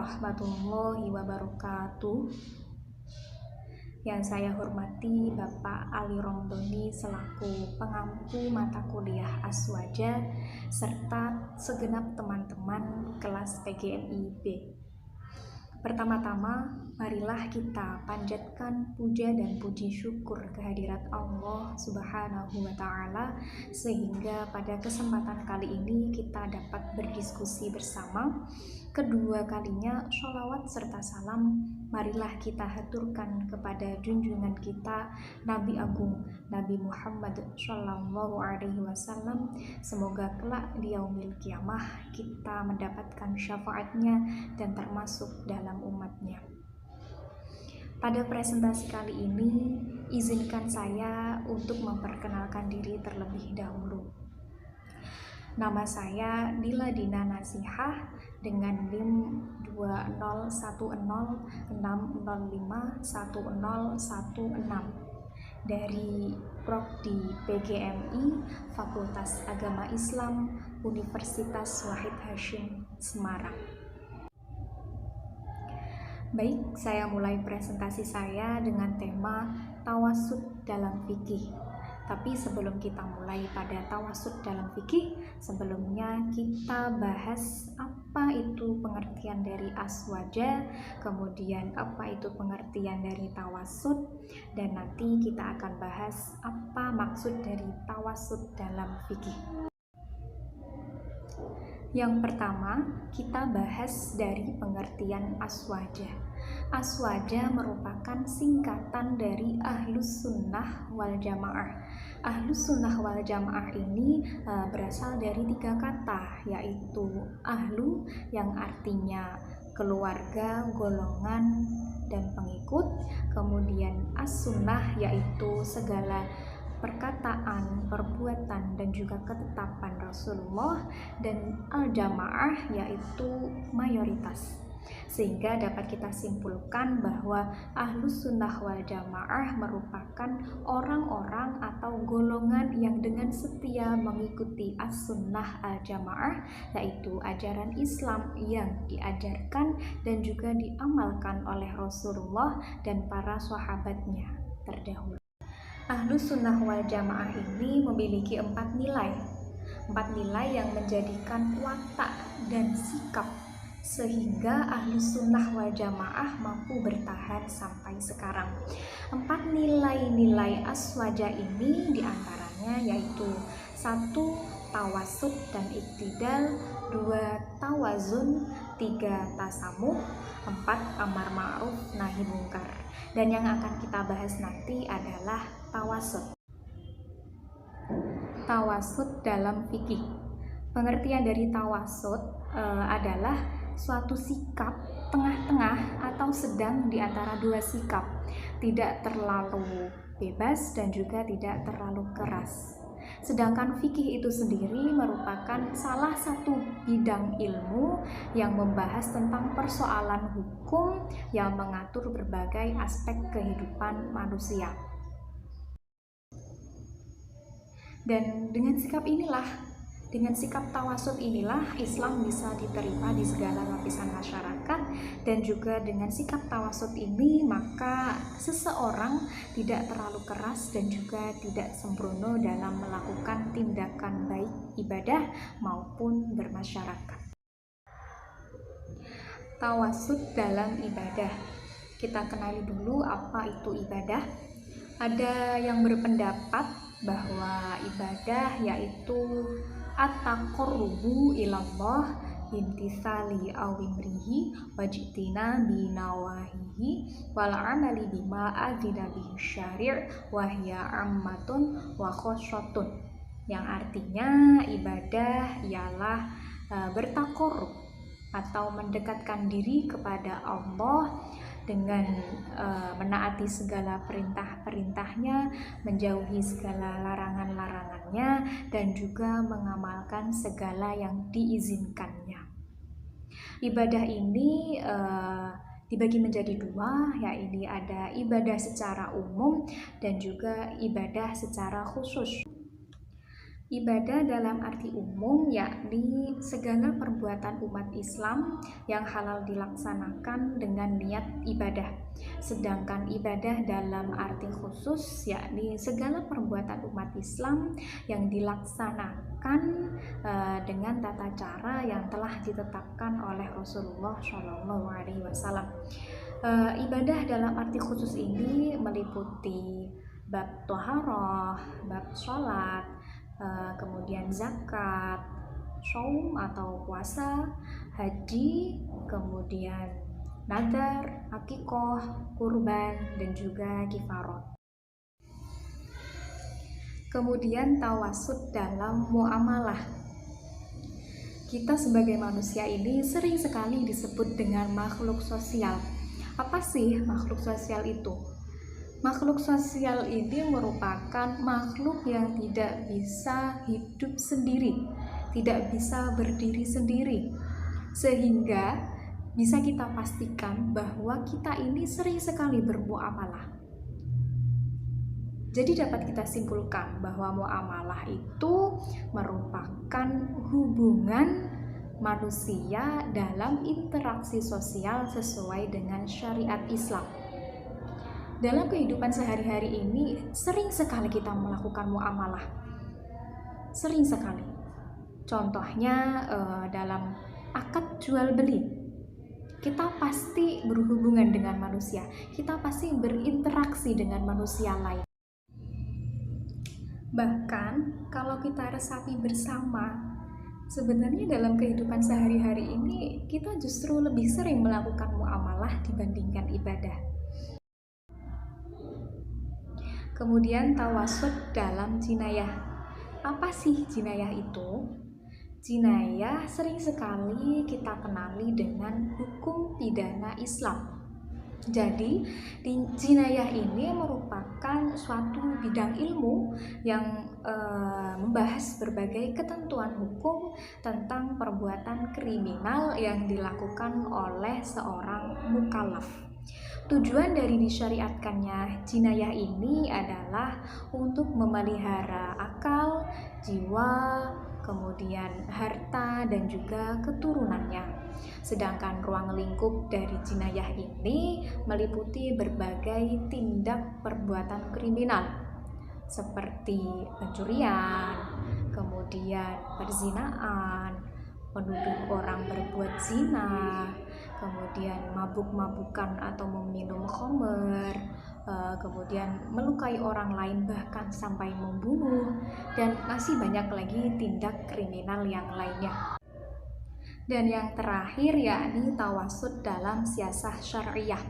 warahmatullahi wabarakatuh. Yang saya hormati Bapak Ali Romdoni selaku pengampu mata kuliah Aswaja serta segenap teman-teman kelas PGMI B. Pertama-tama, marilah kita panjatkan puja dan puji syukur kehadirat Allah Subhanahu wa Ta'ala, sehingga pada kesempatan kali ini kita dapat berdiskusi bersama. Kedua kalinya, sholawat serta salam marilah kita haturkan kepada junjungan kita Nabi Agung Nabi Muhammad Shallallahu Alaihi Wasallam. Semoga kelak di yaumil kiamah kita mendapatkan syafaatnya dan termasuk dalam umatnya. Pada presentasi kali ini, izinkan saya untuk memperkenalkan diri terlebih dahulu. Nama saya Dila Dina Nasihah dengan NIM 20106051016 dari Prodi PGMI Fakultas Agama Islam Universitas Wahid Hasyim Semarang. Baik, saya mulai presentasi saya dengan tema tawasud dalam fikih. Tapi sebelum kita mulai pada tawasud dalam fikih, sebelumnya kita bahas apa itu pengertian dari aswaja, kemudian apa itu pengertian dari tawasud, dan nanti kita akan bahas apa maksud dari tawasud dalam fikih. Yang pertama, kita bahas dari pengertian aswaja. Aswaja merupakan singkatan dari Ahlus Sunnah wal Jamaah. Ahlus Sunnah wal Jamaah ini berasal dari 3 kata, yaitu ahlu yang artinya keluarga, golongan, dan pengikut. Kemudian as-sunnah yaitu segala perkataan, perbuatan, dan juga ketetapan Rasulullah, dan al-jamaah yaitu mayoritas. Sehingga dapat kita simpulkan bahwa Ahlus Sunnah wal Jamaah merupakan orang-orang atau golongan yang dengan setia mengikuti as-sunnah al-jamaah, yaitu ajaran Islam yang diajarkan dan juga diamalkan oleh Rasulullah dan para sahabatnya terdahulu. Ahlus Sunnah wal Jamaah ini memiliki 4 nilai. 4 nilai yang menjadikan watak dan sikap sehingga Ahlus Sunnah wal Jamaah mampu bertahan sampai sekarang. 4 nilai-nilai aswaja ini diantaranya yaitu 1. Tawasud dan iktidal, 2. Tawazun, 3. Tasamuh, 4. Amar ma'ruf nahi mungkar. Dan yang akan kita bahas nanti adalah tawasud. Tawasud dalam fikih. Pengertian dari tawasud adalah suatu sikap tengah-tengah atau sedang di antara 2 sikap, tidak terlalu bebas dan juga tidak terlalu keras. Sedangkan fikih itu sendiri merupakan salah satu bidang ilmu yang membahas tentang persoalan hukum yang mengatur berbagai aspek kehidupan manusia. Dan dengan sikap tawasud inilah Islam bisa diterima di segala lapisan masyarakat, dan juga dengan sikap tawasud ini maka seseorang tidak terlalu keras dan juga tidak sembrono dalam melakukan tindakan baik ibadah maupun bermasyarakat. Tawasud dalam ibadah. Kita kenali dulu apa itu ibadah. Ada yang berpendapat bahwa ibadah yaitu at-taqarrubu ilallah bimtisali awimrihi wajtina binawahihi wal amali bima adzina bihi syari' wa hiya ammatun wa khosyatun, yang artinya ibadah ialah bertaqarrub atau mendekatkan diri kepada Allah dengan menaati segala perintah-perintahnya, menjauhi segala larangan-larangannya, dan juga mengamalkan segala yang diizinkannya. Ibadah ini dibagi menjadi 2, yaitu ada ibadah secara umum dan juga ibadah secara khusus. Ibadah dalam arti umum yakni segala perbuatan umat Islam yang halal dilaksanakan dengan niat ibadah. Sedangkan ibadah dalam arti khusus yakni segala perbuatan umat Islam yang dilaksanakan dengan tata cara yang telah ditetapkan oleh Rasulullah SAW. Ibadah dalam arti khusus ini meliputi bab toharoh, bab sholat, kemudian zakat, shaum atau puasa, haji, kemudian nadar, akikoh, kurban, dan juga kifarot. Kemudian tawasud dalam muamalah. Kita sebagai manusia ini sering sekali disebut dengan makhluk sosial. Apa sih makhluk sosial itu? Makhluk sosial ini merupakan makhluk yang tidak bisa hidup sendiri, tidak bisa berdiri sendiri, sehingga bisa kita pastikan bahwa kita ini sering sekali bermuamalah. Jadi dapat kita simpulkan bahwa muamalah itu merupakan hubungan manusia dalam interaksi sosial sesuai dengan syariat Islam. Dalam kehidupan sehari-hari ini sering sekali kita melakukan muamalah, sering sekali. Contohnya dalam akad jual beli, kita pasti berhubungan dengan manusia, kita pasti berinteraksi dengan manusia lain. Bahkan kalau kita resapi bersama, sebenarnya dalam kehidupan sehari-hari ini kita justru lebih sering melakukan muamalah dibandingkan ibadah. Kemudian tawasud dalam jinayah. Apa sih jinayah itu? Jinayah sering sekali kita kenali dengan hukum pidana Islam. Jadi, jinayah ini merupakan suatu bidang ilmu yang membahas berbagai ketentuan hukum tentang perbuatan kriminal yang dilakukan oleh seorang mukallaf. Tujuan dari disyariatkannya jinayah ini adalah untuk memelihara akal, jiwa, kemudian harta dan juga keturunannya. Sedangkan ruang lingkup dari jinayah ini meliputi berbagai tindak perbuatan kriminal seperti pencurian, kemudian perzinaan, menuduh orang berbuat zina, kemudian mabuk-mabukan atau meminum khamr, kemudian melukai orang lain bahkan sampai membunuh, dan masih banyak lagi tindak kriminal yang lainnya. Dan yang terakhir yakni tawasud dalam siasah syariah.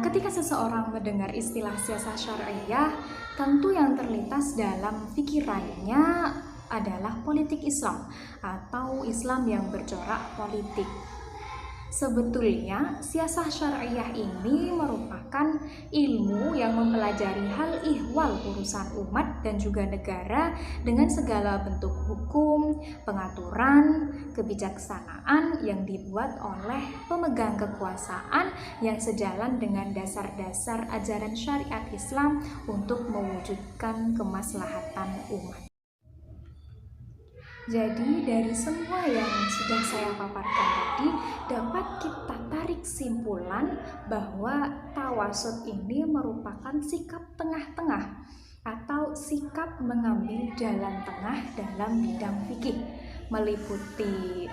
Ketika seseorang mendengar istilah siasah syariah, tentu yang terlintas dalam pikirannya adalah politik Islam atau Islam yang bercorak politik. Sebetulnya siasah syariah ini merupakan ilmu yang mempelajari hal ihwal urusan umat dan juga negara dengan segala bentuk hukum, pengaturan, kebijaksanaan yang dibuat oleh pemegang kekuasaan yang sejalan dengan dasar-dasar ajaran syariat Islam untuk mewujudkan kemaslahatan umat. Jadi dari semua yang sudah saya paparkan tadi dapat kita tarik simpulan bahwa tawasud ini merupakan sikap tengah-tengah atau sikap mengambil jalan tengah dalam bidang fikih, meliputi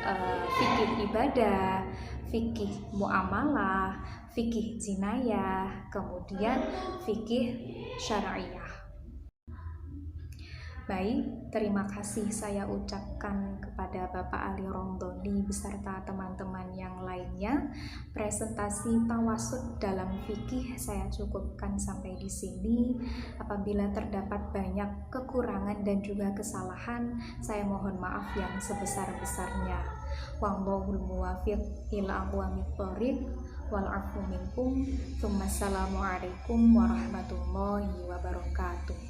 fikih ibadah, fikih muamalah, fikih jinayah, kemudian fikih syariah. Baik, terima kasih saya ucapkan kepada Bapak Ali Romdhoni beserta teman-teman yang lainnya. Presentasi tawasud dalam fikih saya cukupkan sampai di sini. Apabila terdapat banyak kekurangan dan juga kesalahan, saya mohon maaf yang sebesar-besarnya. Wallahul muwaffiq ila aqwamit thoriq wal 'afwu minkum. Assalamualaikum warahmatullahi wabarakatuh.